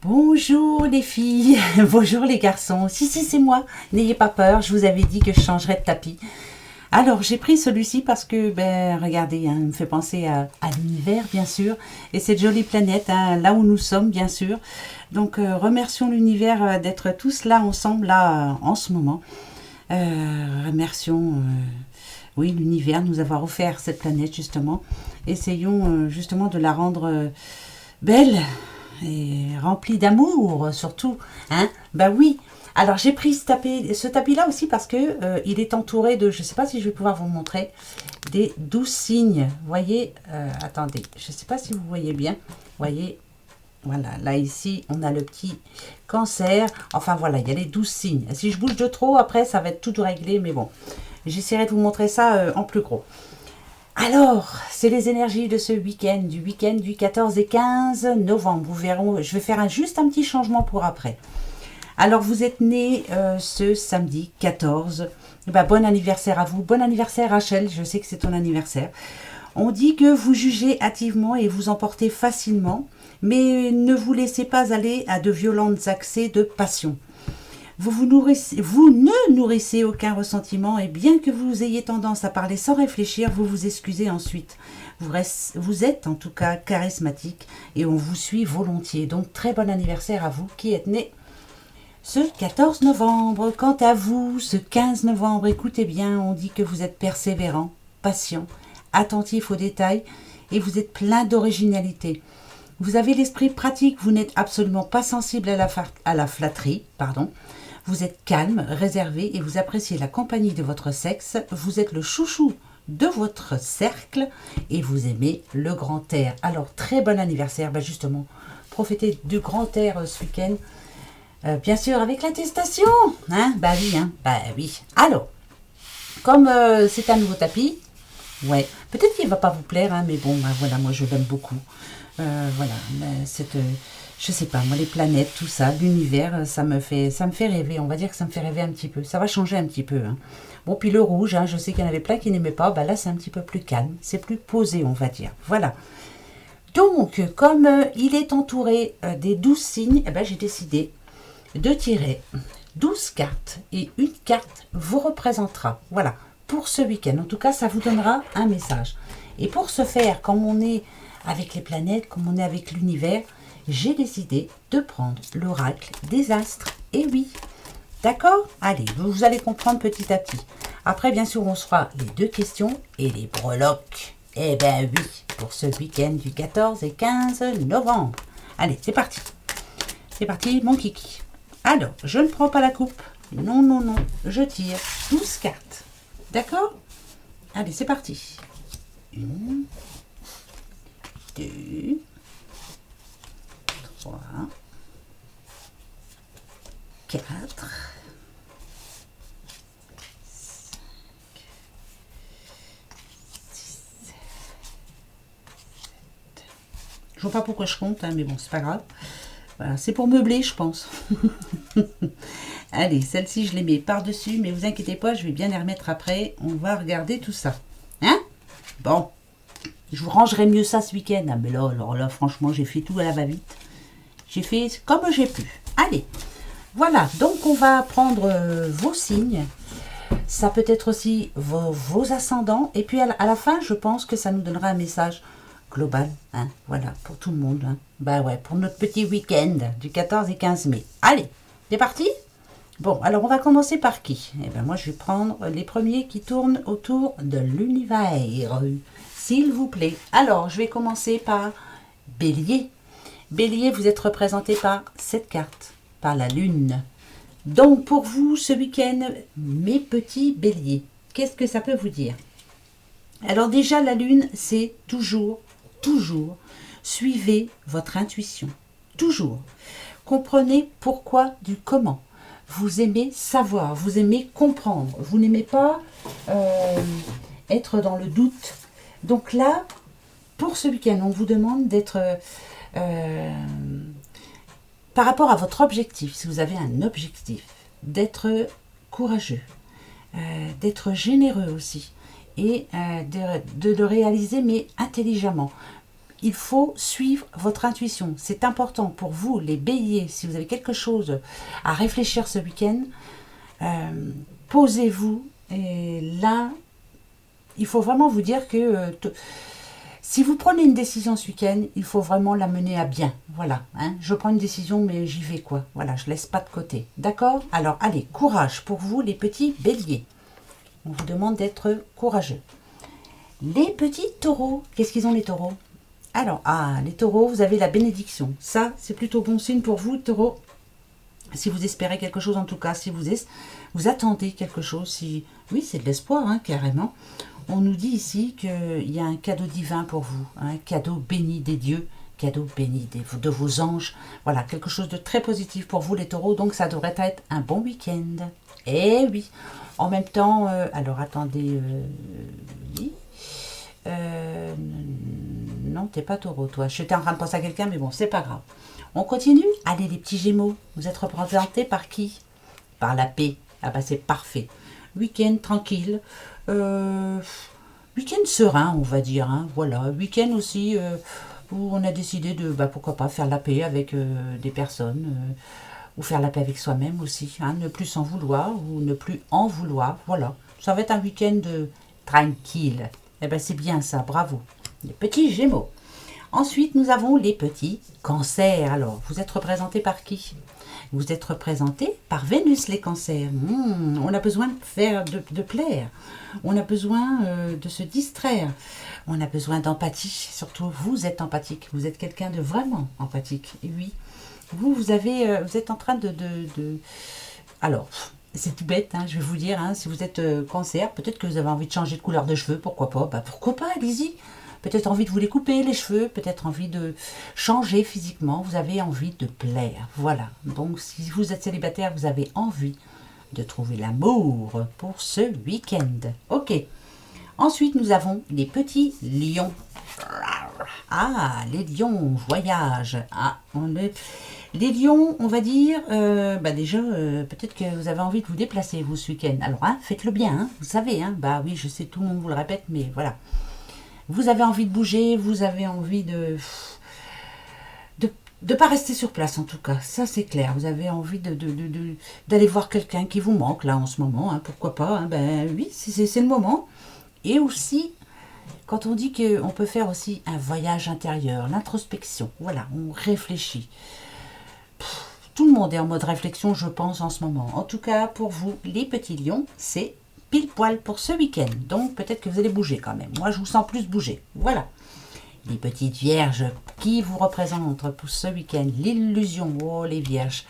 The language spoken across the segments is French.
Bonjour les filles, bonjour les garçons. Si, c'est moi. N'ayez pas peur, je vous avais dit que je changerais de tapis. Alors, j'ai pris celui-ci parce que, regardez, il me fait penser à l'univers, bien sûr. Et cette jolie planète, là où nous sommes, bien sûr. Donc, remercions l'univers d'être tous là ensemble, là, en ce moment. Remercions, oui, l'univers de nous avoir offert cette planète, justement. Essayons, justement, de la rendre belle et remplie d'amour, surtout. Hein? Bah oui. Alors j'ai pris ce tapis-là aussi parce que il est entouré de, je ne sais pas si je vais pouvoir vous montrer, des 12 signes. Vous voyez, attendez, je ne sais pas si vous voyez bien. Vous voyez, voilà, là ici, on a le petit cancer. Enfin voilà, il y a les 12 signes. Si je bouge de trop, après, ça va être tout réglé, mais bon. J'essaierai de vous montrer ça en plus gros. Alors, c'est les énergies de ce week-end du 14 et 15 novembre. Vous verrez, je vais faire juste un petit changement pour après. Alors, vous êtes né ce samedi 14. Bon anniversaire à vous. Bon anniversaire Rachel, je sais que c'est ton anniversaire. On dit que vous jugez hâtivement et vous emportez facilement, mais ne vous laissez pas aller à de violents accès de passion. Vous ne nourrissez aucun ressentiment et bien que vous ayez tendance à parler sans réfléchir, vous vous excusez ensuite. Vous êtes en tout cas charismatique et on vous suit volontiers. Donc très bon anniversaire à vous qui êtes né ce 14 novembre. Quant à vous, ce 15 novembre, écoutez bien, on dit que vous êtes persévérant, patient, attentif aux détails et vous êtes plein d'originalité. Vous avez l'esprit pratique, vous n'êtes absolument pas sensible à la flatterie, pardon. Vous êtes calme, réservé et vous appréciez la compagnie de votre sexe. Vous êtes le chouchou de votre cercle et vous aimez le grand air. Alors, très bon anniversaire, justement, profitez du grand air ce week-end. Bien sûr, avec l'attestation. Hein, oui. Alors, comme c'est un nouveau tapis, ouais, peut-être qu'il ne va pas vous plaire, mais bon, voilà, moi je l'aime beaucoup. Voilà, je sais pas, moi les planètes, tout ça, l'univers, ça me fait rêver, on va dire que ça me fait rêver un petit peu, ça va changer un petit peu. Bon, puis le rouge, je sais qu'il y en avait plein qui n'aimaient pas, là c'est un petit peu plus calme, c'est plus posé, on va dire, voilà. Donc, comme il est entouré des 12 signes, j'ai décidé de tirer 12 cartes et une carte vous représentera, voilà, pour ce week-end. En tout cas, ça vous donnera un message. Et pour ce faire, comme on est avec les planètes, comme on est avec l'univers, j'ai décidé de prendre l'oracle des astres. Et oui, d'accord? Allez, vous allez comprendre petit à petit. Après, bien sûr, on se fera les 2 questions et les breloques. Eh ben oui, pour ce week-end du 14 et 15 novembre. Allez, c'est parti. C'est parti, mon kiki. Alors, je ne prends pas la coupe. Non, non, non. Je tire 12 cartes. D'accord? Allez, c'est parti. 1, 2, 3, 4, 5, 6, 7. Je vois pas pourquoi je compte, mais bon, c'est pas grave. Voilà, c'est pour meubler, je pense. Allez, celle-ci, je les mets par-dessus, mais vous inquiétez pas, je vais bien les remettre après. On va regarder tout ça. Hein? Bon. Je vous rangerai mieux ça ce week-end. Mais là, alors là, franchement, j'ai fait tout à la va-vite. J'ai fait comme j'ai pu. Allez, voilà. Donc, on va prendre vos signes. Ça peut être aussi vos ascendants. Et puis, à la fin, je pense que ça nous donnera un message global. Voilà, pour tout le monde. Ouais, pour notre petit week-end du 14 et 15 mai. Allez, c'est parti? Bon, alors, on va commencer par qui? Moi, je vais prendre les premiers qui tournent autour de l'univers. S'il vous plaît. Alors, je vais commencer par Bélier. Bélier, vous êtes représenté par cette carte, par la Lune. Donc, pour vous, ce week-end, mes petits béliers, qu'est-ce que ça peut vous dire? Alors déjà, la Lune, c'est toujours, suivez votre intuition. Toujours. Comprenez pourquoi du comment. Vous aimez savoir, vous aimez comprendre. Vous n'aimez pas être dans le doute. Donc là, pour ce week-end, on vous demande d'être, par rapport à votre objectif, si vous avez un objectif, d'être courageux, d'être généreux aussi, et de le réaliser, mais intelligemment. il faut suivre votre intuition. C'est important pour vous, les béliers, si vous avez quelque chose à réfléchir ce week-end, posez-vous. Et là, il faut vraiment vous dire que si vous prenez une décision ce week-end, il faut vraiment la mener à bien. Voilà, hein, je prends une décision, mais j'y vais quoi. Voilà, je ne laisse pas de côté. D'accord? Alors, allez, courage pour vous, les petits béliers. On vous demande d'être courageux. Les petits taureaux, qu'est-ce qu'ils ont les taureaux? Alors, les taureaux, vous avez la bénédiction. Ça, c'est plutôt bon signe pour vous, taureaux. Si vous espérez quelque chose, en tout cas, si vous attendez quelque chose, oui, c'est de l'espoir, hein, carrément. On nous dit ici qu'il y a un cadeau divin pour vous, un cadeau béni des dieux, cadeau béni de vos anges. Voilà, quelque chose de très positif pour vous, les taureaux. Donc, ça devrait être un bon week-end. Eh oui. En même temps, alors attendez, oui. Non, t'es pas taureau, toi. J'étais en train de penser à quelqu'un, mais bon, c'est pas grave. On continue? Allez, les petits gémeaux, vous êtes représentés par qui? Par la paix. Ah bah c'est parfait. Week-end tranquille. Week-end serein, on va dire. Hein. Voilà. Week-end aussi où on a décidé de, pourquoi pas, faire la paix avec des personnes. Ou faire la paix avec soi-même aussi. Hein. Ne plus s'en vouloir ou ne plus en vouloir. Voilà. Ça va être un week-end tranquille. Eh ben c'est bien ça, bravo. Les petits gémeaux. Ensuite, nous avons les petits cancers. Alors, vous êtes représentés par qui? Vous êtes représentés par Vénus, les cancers. On a besoin de plaire. On a besoin de se distraire. On a besoin d'empathie. Surtout, vous êtes empathique. Vous êtes quelqu'un de vraiment empathique. Et oui, vous êtes en train de... Alors, c'est tout bête, hein, je vais vous dire. Hein, si vous êtes cancer, peut-être que vous avez envie de changer de couleur de cheveux. Pourquoi pas? Pourquoi pas, allez-y. Peut-être envie de vous les couper, les cheveux, peut-être envie de changer physiquement, vous avez envie de plaire. Voilà, donc si vous êtes célibataire, vous avez envie de trouver l'amour pour ce week-end. Ok, ensuite nous avons les petits lions. Les lions voyagent. Les lions, on va dire, déjà, peut-être que vous avez envie de vous déplacer, vous, ce week-end. Alors, faites-le bien, hein, vous savez, hein, oui, je sais, tout le monde vous le répète, mais voilà. Vous avez envie de bouger, vous avez envie de pas rester sur place en tout cas, ça c'est clair. Vous avez envie d'aller voir quelqu'un qui vous manque là en ce moment, hein, pourquoi pas, hein, oui, c'est le moment. Et aussi, quand on dit qu'on peut faire aussi un voyage intérieur, l'introspection, voilà, on réfléchit. Tout le monde est en mode réflexion, je pense, en ce moment. En tout cas, pour vous, les petits lions, c'est pile poil pour ce week-end. Donc, peut-être que vous allez bouger quand même. Moi, je vous sens plus bouger. Voilà. Les petites vierges qui vous représentent pour ce week-end. L'illusion. Oh, les vierges.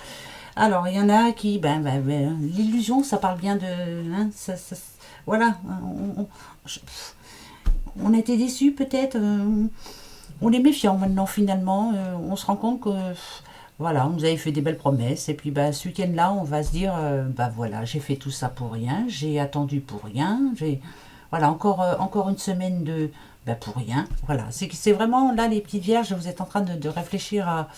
Alors, il y en a qui... l'illusion, ça parle bien de... Hein, voilà. On a été déçus, peut-être. On est méfiant maintenant, finalement. On se rend compte que... Voilà, on nous avait fait des belles promesses et puis ce week-end-là, on va se dire, voilà, j'ai fait tout ça pour rien, j'ai attendu pour rien, voilà, encore une semaine de, pour rien, voilà, c'est vraiment, là, les petites vierges, vous êtes en train de réfléchir à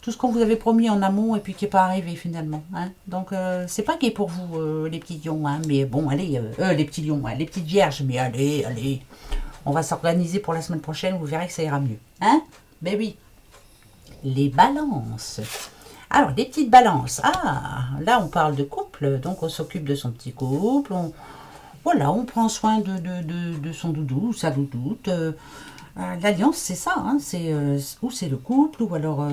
tout ce qu'on vous avait promis en amont et puis qui n'est pas arrivé finalement, hein. Donc, c'est pas gai pour vous, les petits lions, hein, mais bon, allez, les petits lions, les petites vierges, mais allez, on va s'organiser pour la semaine prochaine, vous verrez que ça ira mieux, hein, oui. Les balances. Alors, les petites balances. Là, on parle de couple. Donc, on s'occupe de son petit couple. On prend soin de son doudou, sa doudoute. L'alliance, c'est ça. Hein, ou c'est le couple, ou alors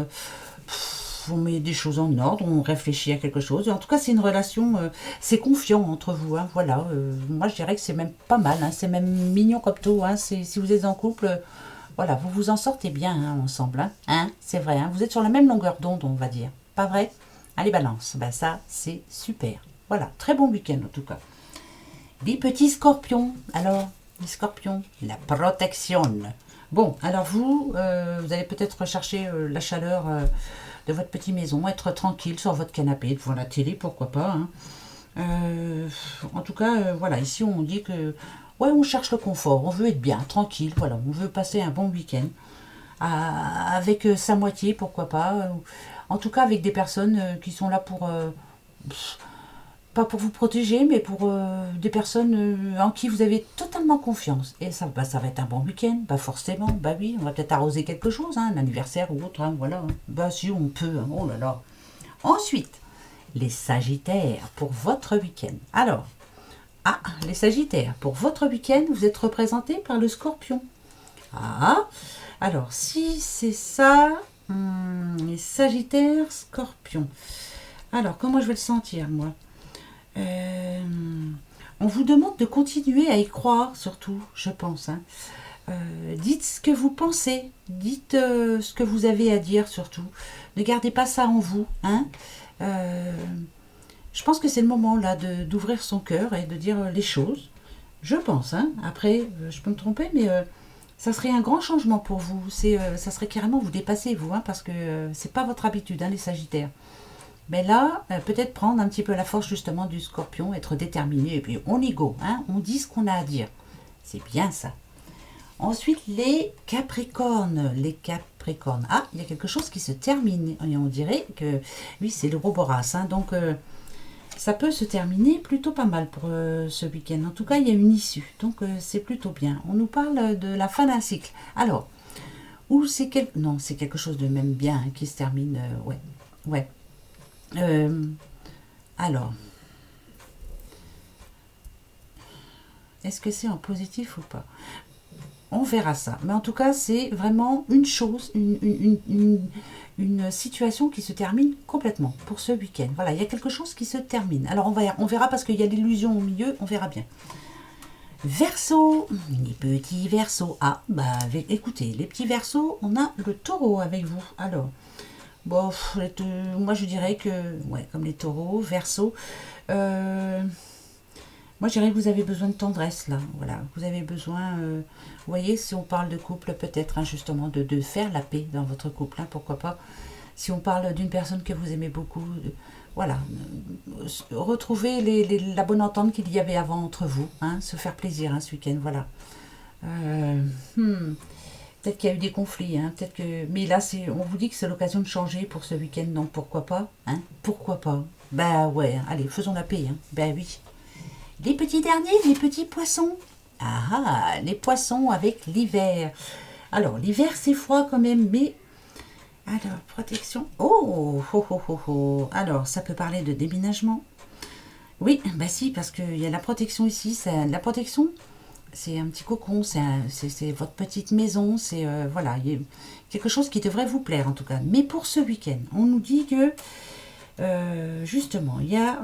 on met des choses en ordre, on réfléchit à quelque chose. En tout cas, c'est une relation, c'est confiant entre vous. Hein, voilà. Moi, je dirais que c'est même pas mal. Hein, c'est même mignon comme tout. Hein, si vous êtes en couple... Voilà, vous vous en sortez bien ensemble, hein, c'est vrai, hein, vous êtes sur la même longueur d'onde, on va dire, pas vrai? Allez, balance, ça, c'est super. Voilà, très bon week-end en tout cas. Les petits scorpions, alors, les scorpions, la protection. Bon, alors vous allez peut-être rechercher la chaleur de votre petite maison, être tranquille sur votre canapé, devant la télé, pourquoi pas. Hein. En tout cas, voilà, ici on dit que... Ouais, on cherche le confort, on veut être bien, tranquille, voilà, on veut passer un bon week-end avec sa moitié, pourquoi pas. En tout cas, avec des personnes qui sont là pour pas pour vous protéger, mais pour des personnes en qui vous avez totalement confiance. Et ça, ça va être un bon week-end, forcément. Bah oui, on va peut-être arroser quelque chose, hein, un anniversaire ou autre, hein, voilà. Bah si, on peut, hein, oh là là. Ensuite, les Sagittaires pour votre week-end. Alors, les Sagittaires, pour votre week-end, vous êtes représentés par le Scorpion. Alors si c'est ça, les Sagittaires, Scorpion. Alors, comment je vais le sentir, moi? On vous demande de continuer à y croire, surtout, je pense. Hein. Dites ce que vous pensez, dites ce que vous avez à dire, surtout. Ne gardez pas ça en vous. Hein. Je pense que c'est le moment, là, d'ouvrir son cœur et de dire les choses. Je pense. Hein. Après, je peux me tromper, mais ça serait un grand changement pour vous. Ça serait carrément vous dépasser, vous, hein, parce que c'est pas votre habitude, hein, les Sagittaires. Mais là, peut-être prendre un petit peu la force justement du Scorpion, être déterminé, et puis on y go, hein, on dit ce qu'on a à dire. C'est bien ça. Ensuite, les Capricornes. Les Capricornes. Il y a quelque chose qui se termine. Et on dirait que, oui, c'est le Boras, hein, donc ça peut se terminer plutôt pas mal pour ce week-end. En tout cas, il y a une issue, donc c'est plutôt bien. On nous parle de la fin d'un cycle. Alors, ou c'est non, c'est quelque chose de même bien hein, qui se termine, ouais. Alors, est-ce que c'est en positif ou pas? On verra ça. Mais en tout cas, c'est vraiment une chose, une situation qui se termine complètement pour ce week-end. Voilà, il y a quelque chose qui se termine. Alors, on verra parce qu'il y a l'illusion au milieu, on verra bien. Verseau, les petits Verseaux. Écoutez, les petits Verseaux, on a le Taureau avec vous. Alors, bon, moi je dirais que, ouais, comme les Taureaux, Verseau, moi je dirais que vous avez besoin de tendresse là, voilà, vous avez besoin, vous voyez, si on parle de couple, peut-être hein, justement de faire la paix dans votre couple, hein, pourquoi pas, si on parle d'une personne que vous aimez beaucoup, voilà, retrouver la bonne entente qu'il y avait avant entre vous, hein, se faire plaisir hein, ce week-end, voilà. Peut-être qu'il y a eu des conflits, hein, peut-être que... Mais là, on vous dit que c'est l'occasion de changer pour ce week-end, donc pourquoi pas hein. Pourquoi pas? Bah ouais, allez, faisons la paix. Hein. Bah oui. Les petits derniers, les petits poissons. Les poissons avec l'hiver. Alors, l'hiver, c'est froid quand même, mais... Alors, protection... Oh. Alors, ça peut parler de déménagement. Oui, bah si, parce qu'il y a la protection ici. La protection... C'est un petit cocon, c'est votre petite maison, c'est voilà, il y a quelque chose qui devrait vous plaire en tout cas. Mais pour ce week-end, on nous dit que justement, il y a,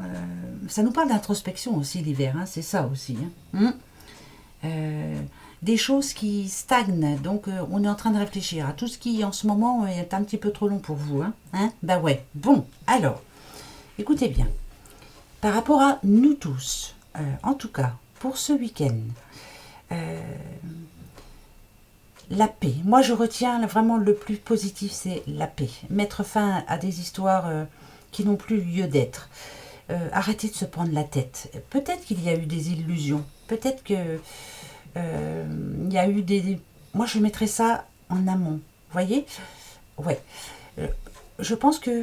ça nous parle d'introspection aussi l'hiver, hein, c'est ça aussi. Hein. Des choses qui stagnent, donc on est en train de réfléchir à tout ce qui en ce moment est un petit peu trop long pour vous. Hein. Bah ouais, bon, alors, écoutez bien, par rapport à nous tous, en tout cas, pour ce week-end, la paix. Moi, je retiens vraiment le plus positif, c'est la paix. Mettre fin à des histoires qui n'ont plus lieu d'être. Arrêter de se prendre la tête. Peut-être qu'il y a eu des illusions. Peut-être que il y a eu des... Moi, je mettrais ça en amont. Vous voyez? Ouais. Je pense que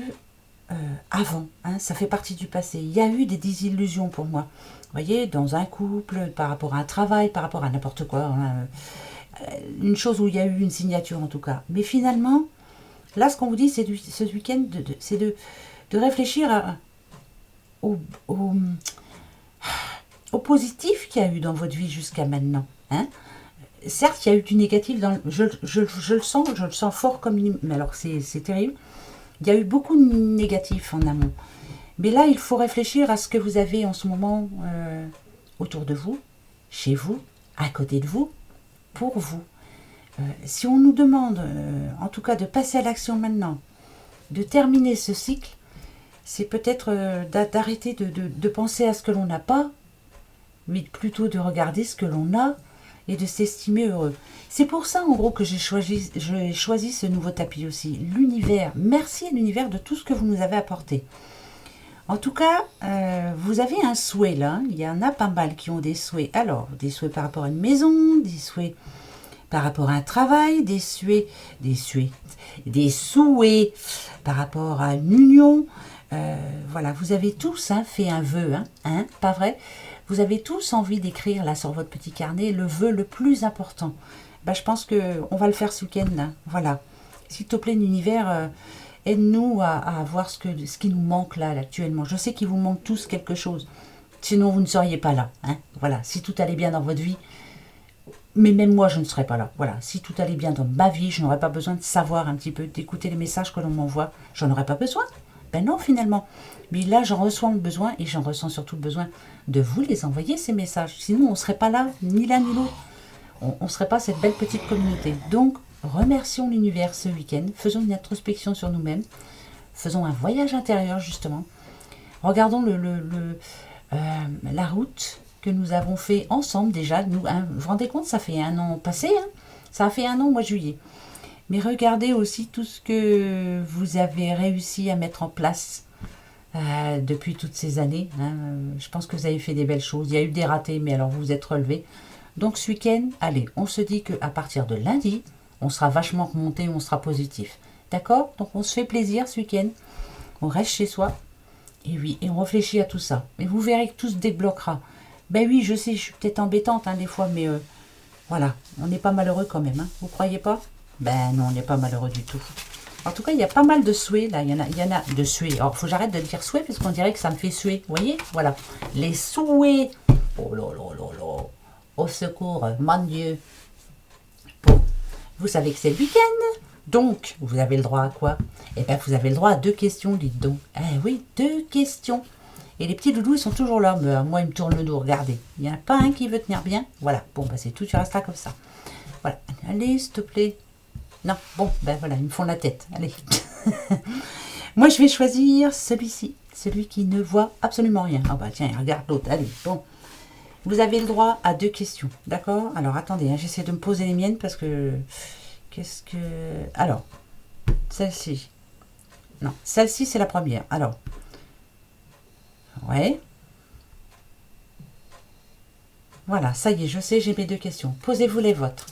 avant, hein, ça fait partie du passé. Il y a eu des désillusions pour moi. Vous voyez, dans un couple, par rapport à un travail, par rapport à n'importe quoi. Hein, une chose où il y a eu une signature en tout cas. Mais finalement, là, ce qu'on vous dit, c'est ce week-end, c'est de réfléchir au positif qu'il y a eu dans votre vie jusqu'à maintenant. Hein. Certes, il y a eu du négatif, je le sens fort comme une... Mais alors, c'est terrible. Il y a eu beaucoup de négatifs en amont. Mais là, il faut réfléchir à ce que vous avez en ce moment autour de vous, chez vous, à côté de vous, pour vous. Si on nous demande, en tout cas, de passer à l'action maintenant, de terminer ce cycle, c'est peut-être d'arrêter de penser à ce que l'on n'a pas, mais plutôt de regarder ce que l'on a et de s'estimer heureux. C'est pour ça, en gros, que j'ai choisi ce nouveau tapis aussi. L'univers. Merci à l'univers de tout ce que vous nous avez apporté. En tout cas, vous avez un souhait là. Il y en a pas mal qui ont des souhaits. Alors, des souhaits par rapport à une maison, des souhaits par rapport à un travail, des souhaits par rapport à une union, Voilà, vous avez tous fait un vœu, pas vrai? Vous avez tous envie d'écrire là sur votre petit carnet le vœu le plus important. Je pense qu'on va le faire ce week-end là. Voilà. S'il te plaît, l'univers, aide-nous à voir ce qui nous manque là actuellement. Je sais qu'il vous manque tous quelque chose. Sinon, vous ne seriez pas là. Voilà. Si tout allait bien dans votre vie, mais même moi, je ne serais pas là. Voilà. Si tout allait bien dans ma vie, je n'aurais pas besoin de savoir un petit peu, d'écouter les messages que l'on m'envoie. J'en aurais pas besoin. Ben non, finalement. Mais là, j'en reçois le besoin et j'en ressens surtout le besoin de vous les envoyer, ces messages. Sinon, on ne serait pas là, ni l'un ni l'autre. On ne serait pas cette belle petite communauté. Donc, remercions l'univers ce week-end. Faisons une introspection sur nous-mêmes. Faisons un voyage intérieur, justement. Regardons la route que nous avons fait ensemble déjà. Vous vous rendez compte, ça fait un an passé. Ça a fait un an au mois de juillet. Mais regardez aussi tout ce que vous avez réussi à mettre en place depuis toutes ces années. Je pense que vous avez fait des belles choses. Il y a eu des ratés, mais alors vous vous êtes relevés. Donc ce week-end, allez, on se dit qu'à partir de lundi, on sera vachement remonté, on sera positif. D'accord? Donc on se fait plaisir ce week-end. On reste chez soi. Et oui, et on réfléchit à tout ça. Et vous verrez que tout se débloquera. Ben oui, je sais, je suis peut-être embêtante des fois, mais voilà, on n'est pas malheureux quand même. Vous croyez pas? Ben non, on n'est pas malheureux du tout. En tout cas, il y a pas mal de souhaits, là. Il y en a de souhaits. Alors, il faut que j'arrête de dire souhaits, parce qu'on dirait que ça me fait suer. Vous voyez? Voilà. Les souhaits. Oh là là là là. Au secours, mon Dieu. Bon, vous savez que c'est le week-end. Donc, vous avez le droit à quoi? Eh bien, vous avez le droit à 2 questions, dites donc. Eh oui, 2 questions. Et les petits doudous, ils sont toujours là. Mais, moi, ils me tournent le dos, regardez. Il n'y en a pas un qui veut tenir bien. Voilà. Bon, c'est tout, tu resteras comme ça. Voilà. Allez, s'il te plaît. Non, bon, voilà, ils me font la tête. Allez. Moi, je vais choisir celui-ci. Celui qui ne voit absolument rien. Ah tiens, regarde l'autre. Allez, bon. Vous avez le droit à 2 questions. D'accord? Alors, attendez, j'essaie de me poser les miennes parce que... Qu'est-ce que... Alors, celle-ci. Non, celle-ci, c'est la première. Alors. Ouais. Voilà, ça y est, je sais, j'ai mes 2 questions. Posez-vous les vôtres.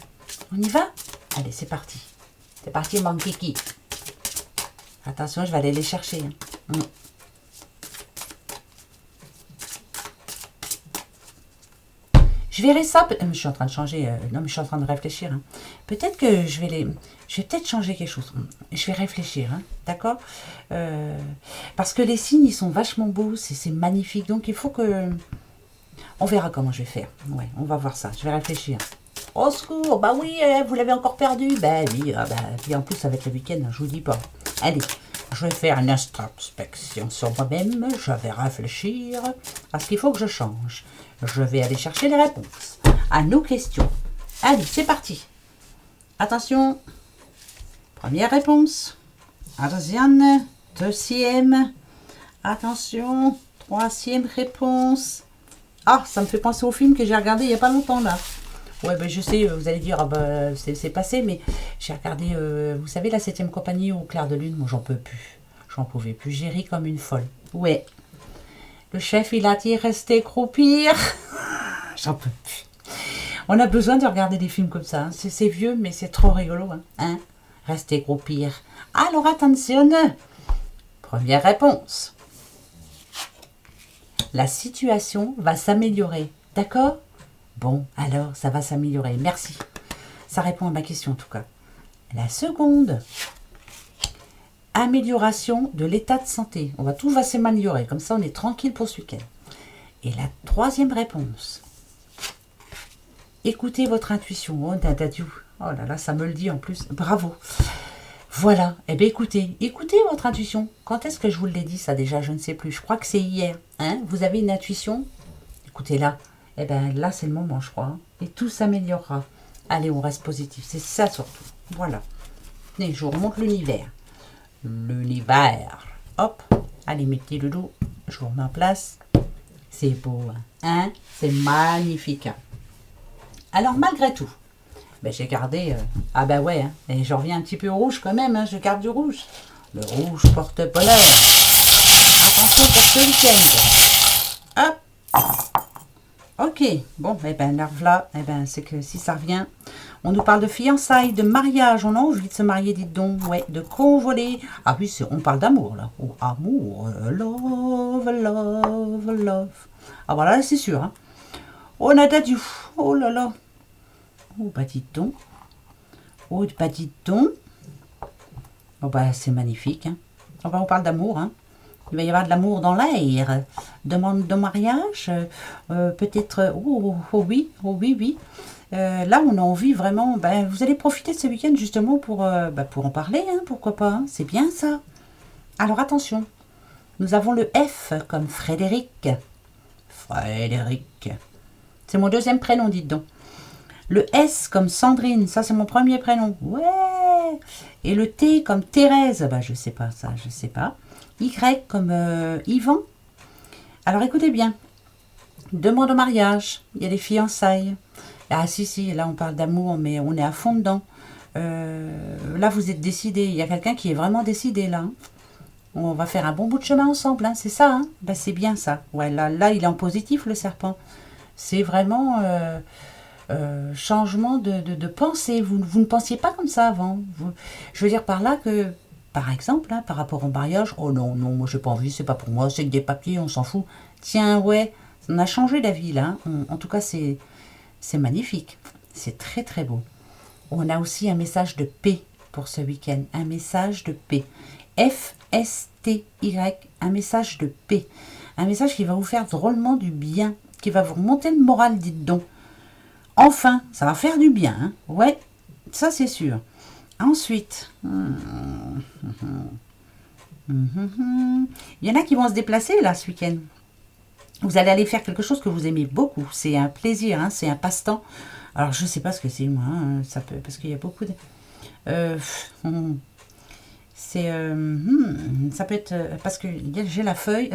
On y va? Allez, c'est parti. C'est parti, mon kiki. Attention, je vais aller les chercher. Je verrai ça. Je suis en train de changer. Non, mais je suis en train de réfléchir. Peut-être que je vais peut-être changer quelque chose. Je vais réfléchir. D'accord? Parce que les signes, ils sont vachement beaux. C'est magnifique. Donc, il faut que... On verra comment je vais faire. Ouais, on va voir ça. Je vais réfléchir. Au secours, bah oui, vous l'avez encore perdu. Ben oui, puis en plus avec le week-end, je vous dis pas. Allez, je vais faire une introspection sur moi-même. Je vais réfléchir à ce qu'il faut que je change. Je vais aller chercher les réponses à nos questions. Allez, c'est parti. Attention. Première réponse. Attention. Deuxième. Attention. Troisième réponse. Ah, ça me fait penser au film que j'ai regardé il n'y a pas longtemps là. Ouais, je sais, vous allez dire, c'est passé, mais j'ai regardé, vous savez, la 7e compagnie au clair de lune. Moi, j'en peux plus. J'en pouvais plus. J'ai ri comme une folle. Ouais. Le chef, il a dit rester croupir. J'en peux plus. On a besoin de regarder des films comme ça. C'est vieux, mais c'est trop rigolo. Rester croupir. Alors, attention. Première réponse. La situation va s'améliorer. D'accord? Bon, alors, ça va s'améliorer. Merci. Ça répond à ma question, en tout cas. La seconde, amélioration de l'état de santé. Tout va s'améliorer. Comme ça, on est tranquille pour ce week-end. Et la troisième réponse, écoutez votre intuition. Oh, dadadiou. Oh là là, ça me le dit en plus. Bravo. Voilà. Eh bien, écoutez votre intuition. Quand est-ce que je vous l'ai dit, ça, déjà? Je ne sais plus. Je crois que c'est hier. Vous avez une intuition? Écoutez-la. Eh bien, là, c'est le moment, je crois. Et tout s'améliorera. Allez, on reste positif. C'est ça, surtout. Voilà. Tenez, je vous remonte l'univers. L'univers. Hop. Allez, mes petits loulous. Je vous remets en place. C'est beau, c'est magnifique. Alors, malgré tout, j'ai gardé... et je reviens un petit peu au rouge quand même. Je garde du rouge. Le rouge porte bonheur. Attention pour ce week-end. Hop. Ok, bon, là, c'est que si ça revient, On nous parle de fiançailles, de mariage. On a envie de se marier, dites donc. Ouais, de convoler. Ah oui, on parle d'amour, là. Oh, amour, love, love, love. Ah voilà, c'est sûr. Hein. On a d'adieu. Oh là là. Oh, bah dites donc. Oh, bah dites donc. Oh, bah c'est magnifique. Hein. Oh, bah, on parle d'amour, hein. Il va y avoir de l'amour dans l'air. Demande de mariage. Peut-être. Oh oui, oh oui, oui. Là, on a envie vraiment. Ben, vous allez profiter de ce week-end justement pour en parler, hein, pourquoi pas. Hein, c'est bien ça. Alors attention. Nous avons le F comme Frédéric. Frédéric. C'est mon deuxième prénom, dites donc. Le S comme Sandrine. Ça, c'est mon premier prénom. Ouais. Et le T comme Thérèse. Ben, je sais pas ça, je sais pas. Y comme Yvan. Alors écoutez bien. Demande au mariage. Il y a des fiançailles. Ah si, là on parle d'amour, mais on est à fond dedans. Là vous êtes décidé. Il y a quelqu'un qui est vraiment décidé là. Hein. On va faire un bon bout de chemin ensemble. Hein. C'est ça. Hein. Ben, c'est bien ça. Ouais, là il est en positif le serpent. C'est vraiment changement de pensée. Vous ne pensiez pas comme ça avant. Je veux dire par là que... Par exemple, hein, par rapport au mariage, oh non, moi j'ai pas envie, c'est pas pour moi, c'est que des papiers, on s'en fout. Tiens, ouais, on a changé la vie là. Hein. En tout cas, c'est magnifique. C'est très très beau. On a aussi un message de paix pour ce week-end. Un message de paix. F-S-T-Y, un message de paix. Un message qui va vous faire drôlement du bien, qui va vous remonter le moral, dites donc. Enfin, ça va faire du bien. Hein. Ouais, ça c'est sûr. Ensuite, il y en a qui vont se déplacer là ce week-end. Vous allez aller faire quelque chose que vous aimez beaucoup. C'est un plaisir, hein, c'est un passe-temps. Alors je ne sais pas ce que c'est moi, hein, ça peut, parce qu'il y a beaucoup de... ça peut être parce que j'ai la feuille.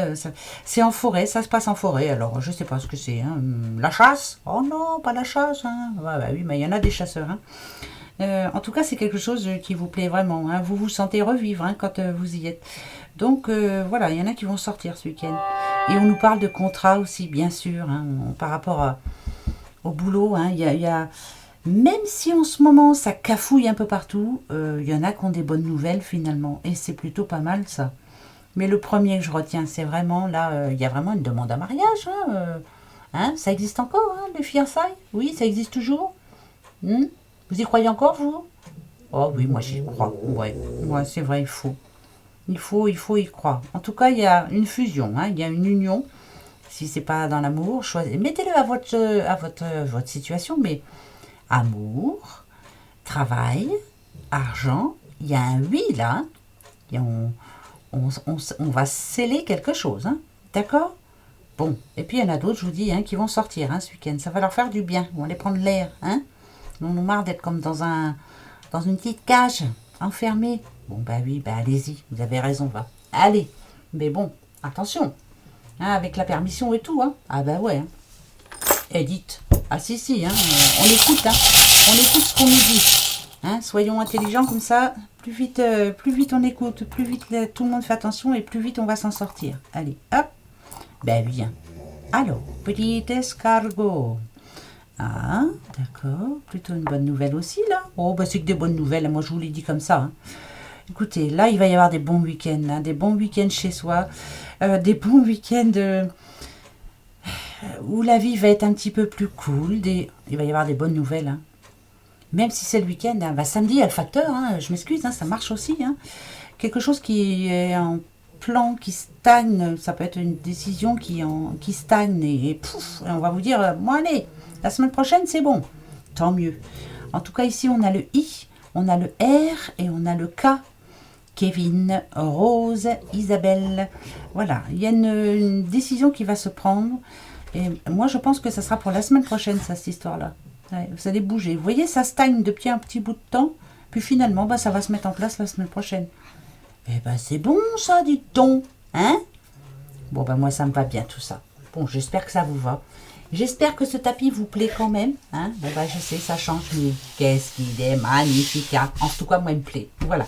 C'est en forêt, ça se passe en forêt. Alors je ne sais pas ce que c'est. Hein. La chasse? Oh non, pas la chasse. Hein. Ouais, bah oui, mais il y en a des chasseurs. Hein. En tout cas, c'est quelque chose qui vous plaît vraiment. Hein. Vous vous sentez revivre hein, quand vous y êtes. Donc voilà, il y en a qui vont sortir ce week-end. Et on nous parle de contrat aussi, bien sûr, hein, par rapport au boulot. Hein, y a, même si en ce moment ça cafouille un peu partout, il y en a qui ont des bonnes nouvelles finalement. Et c'est plutôt pas mal ça. Mais le premier que je retiens, c'est vraiment là, il y a vraiment une demande à mariage. Hein, ça existe encore, hein, les fiançailles? Oui, ça existe toujours. Vous y croyez encore, vous? Oh oui, moi j'y crois. Ouais, c'est vrai, il faut. Il faut y croire. En tout cas, il y a une fusion, hein, il y a une union. Si c'est pas dans l'amour, mettez-le à votre situation, mais amour, travail, argent, il y a un oui là. Et on va sceller quelque chose, hein, d'accord? Bon, et puis il y en a d'autres, je vous dis, hein, qui vont sortir hein, ce week-end. Ça va leur faire du bien. Ils vont aller prendre l'air, hein. On a marre d'être comme dans une petite cage, enfermée. Bon, bah oui, bah allez-y, vous avez raison, va. Allez, mais bon, attention, hein, avec la permission et tout, hein. Ah bah ouais, hein. Edith, ah si, hein, on écoute, hein. On écoute ce qu'on nous dit. Hein, soyons intelligents comme ça, plus vite on écoute, plus vite tout le monde fait attention et plus vite on va s'en sortir. Allez, hop, ben oui. Hein. Alors, petit escargot. Ah, d'accord, plutôt une bonne nouvelle aussi là. Oh, bah c'est que des bonnes nouvelles, moi je vous l'ai dit comme ça. Hein. Écoutez, là il va y avoir des bons week-ends, hein, des bons week-ends chez soi, des bons week-ends où la vie va être un petit peu plus cool, il va y avoir des bonnes nouvelles. Hein. Même si c'est le week-end, hein, bah, samedi il y a le facteur, hein, je m'excuse, hein, ça marche aussi. Hein. Quelque chose qui est en plan, qui stagne, ça peut être une décision qui stagne et pouf, on va vous dire, bon allez, la semaine prochaine c'est bon, tant mieux. En tout cas ici on a le I, on a le R et on a le K. Kevin, Rose, Isabelle, voilà, il y a une décision qui va se prendre et moi je pense que ça sera pour la semaine prochaine ça, cette histoire-là. Ouais, vous allez bouger, vous voyez ça stagne depuis un petit bout de temps, puis finalement bah, ça va se mettre en place la semaine prochaine. Eh ben c'est bon ça, dites-donc, hein? Bon ben moi ça me va bien tout ça. Bon, j'espère que ça vous va. J'espère que ce tapis vous plaît quand même, hein? Bon ben je sais, ça change, mais qu'est-ce qu'il est magnifique, hein? En tout cas moi il me plaît, voilà.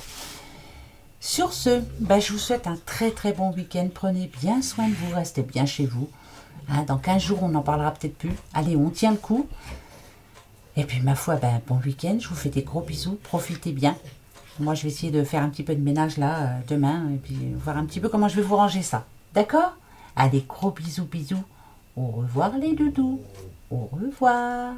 Sur ce, ben, je vous souhaite un très très bon week-end, prenez bien soin de vous, restez bien chez vous. Hein, dans 15 jours on n'en parlera peut-être plus. Allez, on tient le coup. Et puis ma foi, ben, bon week-end, je vous fais des gros bisous, profitez bien. Moi, je vais essayer de faire un petit peu de ménage là, demain, et puis voir un petit peu comment je vais vous ranger ça. D'accord? Allez, gros bisous, bisous. Au revoir les doudous. Au revoir.